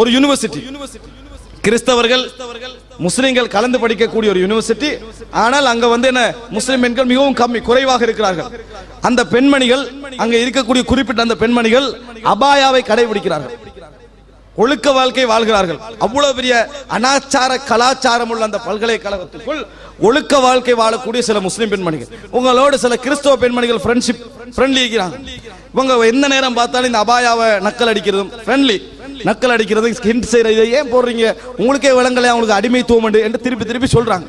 ஒரு யூனிவர்சிட்டி, கிறிஸ்தவர்கள் முஸ்லிம்கள் கலந்து படிக்கக்கூடிய ஒரு யூனிவர்சிட்டி. ஆனால் அங்க என்ன முஸ்லிம் பெண்கள் மிகவும் கம்மி, குறைவாக இருக்கிறார்கள். அந்த பெண்மணிகள் அங்க இருக்கக்கூடிய குறிப்பிட்ட அந்த பெண்மணிகள் அபாயாவை கடைபிடிக்கிறார்கள், ஒழுக்க வாழ்க்கை வாழ்கிறார்கள். அவ்வளவு பெரிய அனாச்சார கலாச்சாரம் உள்ள அந்த பல்கலைக்கழகத்துக்குள் ஒழுக்க வாழ்க்கை வாழக்கூடிய சில முஸ்லிம் பெண்மணிகள், உங்களோட சில கிறிஸ்தவ பெண்மணிகள் ஃப்ரெண்ட்லி இருக்கிறாங்க. இவங்க எந்த நேரம் பார்த்தாலும் இந்த அபாயாவை நக்கல் அடிக்கிறதும், ஃப்ரெண்ட்லி நக்கல் அடிக்கிறது, ஹிண்ட் செய்யறது, ஏன் போடுறீங்க உங்களுக்கே விளங்கலை, அவங்களுக்கு அடிமைத்துவம் என்று திருப்பி திருப்பி சொல்றாங்க.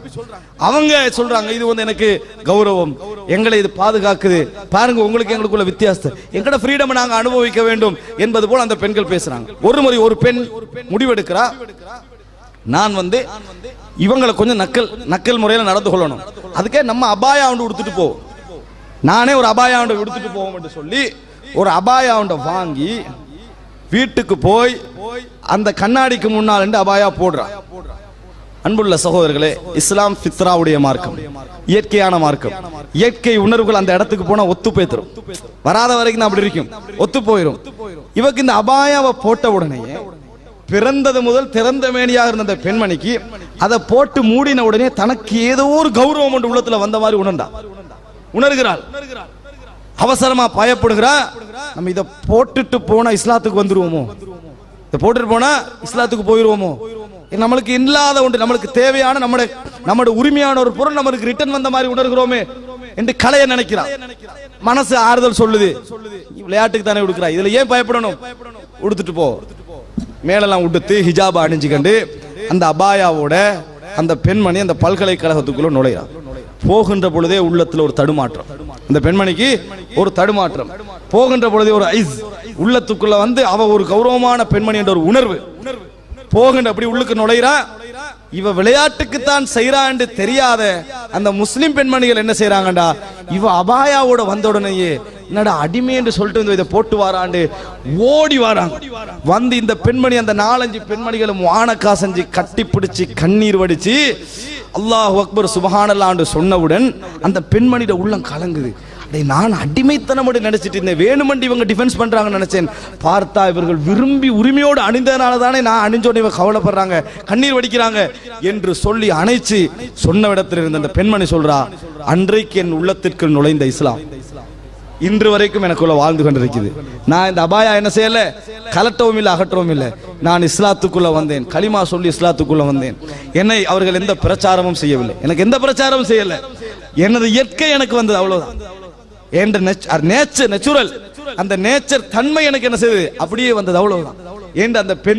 அவங்க சொல்றாங்க இது எனக்கு கௌரவம், எங்களை இது பாதுகாக்குது, பாருங்க உங்களுக்கு எங்களுக்குள்ள வித்தியாசத்தை, எங்கட ஃப்ரீடம் நாங்க அனுபவிக்க வேண்டும் என்பது போல அந்த பெண்கள் பேசுறாங்க. ஒரு முறை ஒரு பெண் முடிவெடுக்கிறா, நான் இவங்களை கொஞ்சம் நக்கல் முறையில் நடந்து கொள்ளணும், அதுக்கே நம்ம அபாயா ஒன்று உடுத்துட்டு போவோம், நானே ஒரு அபாயா ஒன்று உடுத்துட்டு போவோம் என்று சொல்லி ஒரு அபாயா ஒன்றை வாங்கி வீட்டுக்கு போய் அந்த கண்ணாடிக்கு முன்னால் அபாயா போடுறா. அன்புள்ள சகோதரர்களே, இஸ்லாம் ஃபித்ராவுடைய மார்க்கம், இயற்கையான மார்க்கம். இயற்கை உணர்வுகள் அந்த இடத்துக்கு போனா ஒத்து போய்த்தரும், வராத வரைக்கும் அப்படி இருக்கும், ஒத்து போயிடும். இவக்கு இந்த அபாயாவை போட்ட உடனே பிறந்தது முதல் திறந்த மேனியாக இருந்த அந்த பெண்மணிக்கு அதை போட்டு மூடின உடனே தனக்கு ஏதோ ஒரு கௌரவம் ஒன்று உள்ளத்துல வந்த மாதிரி உணர்கிறாள். அவசரமா பயப்படுகிறா, நம்ம இதை போட்டுட்டு போனா இஸ்லாத்துக்கு வந்துருவோமோ, இதை போட்டுட்டு போனா இஸ்லாத்துக்கு போயிருவோமோ, நம்மளுக்கு இல்லாத ஒன்று, நம்மளுக்கு தேவையான நம்முடைய உரிமையான ஒரு பொருள் நமக்கு ரிட்டர்ன் வந்த மாதிரி உணர்கிறோமே என்று கலைய நினைக்கிறார். மனசு ஆறுதல் சொல்லுது, விளையாட்டுக்கு தானே உடுக்கிறா, இதுல ஏன் பயப்படணும், உடுத்துட்டு போ. மேலெல்லாம் உடுத்து ஹிஜாபா அணிஞ்சுக்கண்டு அந்த அபாயாவோட அந்த பெண்மணி அந்த பல்கலைக்கழகத்துக்குள்ள நுழைகிறார். போகின்ற பொழுதே உள்ளத்துல ஒரு தடுமாற்றம், அந்த பெண்மணிக்கு ஒரு தடுமாற்றம். போகின்ற பொழுதே ஒரு ஐஸ் உள்ளத்துக்குள்ள அவ ஒரு கௌரவமான பெண்மணி என்ற ஒரு உணர்வு போகின்ற அப்படி உள்ளுக்கு நுழைறா. இவ விளையாட்டுக்குத்தான் செய்யறான்னு தெரியாத அந்த முஸ்லிம் பெண்மணிகள் என்ன செய்யறாங்கடா, இவ அபாயாவோட வந்த உடனேயே என்னடா அடிமை என்று சொல்லிட்டு இதை போட்டு வாராண்டு ஓடி வாராங்க. இந்த பெண்மணி அந்த 4-5 பெண்மணிகளும் வானக்கா செஞ்சு கட்டி பிடிச்சு கண்ணீர் வடிச்சு அல்லாஹ் அக்பர் சுபஹானல்லாஹ் சொன்னவுடன் அந்த பெண்மணியோட உள்ளம் கலங்குது. நான் அடிமைத்தனம் நினைச்சிட்டு இருந்தேன், வேணுமென்று இவங்க டிஃபென்ஸ் பண்றாங்கன்னு நினைச்சேன், பார்த்தா இவர்கள் விரும்பி உரிமையோடு அணிந்ததுனால தானே நான் அணிஞ்சோட இவங்க கவலைப்படுறாங்க, கண்ணீர் வடிக்கிறாங்க என்று சொல்லி அணைச்சு சொன்ன இடத்தில் இருந்த அந்த பெண்மணி சொல்றா, அன்றைக்கு என் உள்ளத்திற்கு நுழைந்த இஸ்லாம் இன்று வரைக்கும் எனக்குள்ள வாழ்ந்து கொண்டிருக்குது. நான் இந்த அபாயா என்ன செய்யல, கலட்டவும் இல்லை அகற்றவும் இல்லை, நான் இஸ்லாத்துக்குள்ள வந்தேன், களிமா சொல்லி இஸ்லாத்துக்குள்ள வந்தேன். என்னை அவர்கள் எந்த பிரச்சாரமும் செய்யவில்லை, எனக்கு எந்த பிரச்சாரமும் செய்யல, எனது இயற்கை எனக்கு வந்தது, அவ்வளவுதான். நேச்சுரல் அந்த நேச்சர் தன்மை எனக்கு என்ன செய்யுது அப்படியே வந்தது, அவ்வளவுதான். அந்த பெண்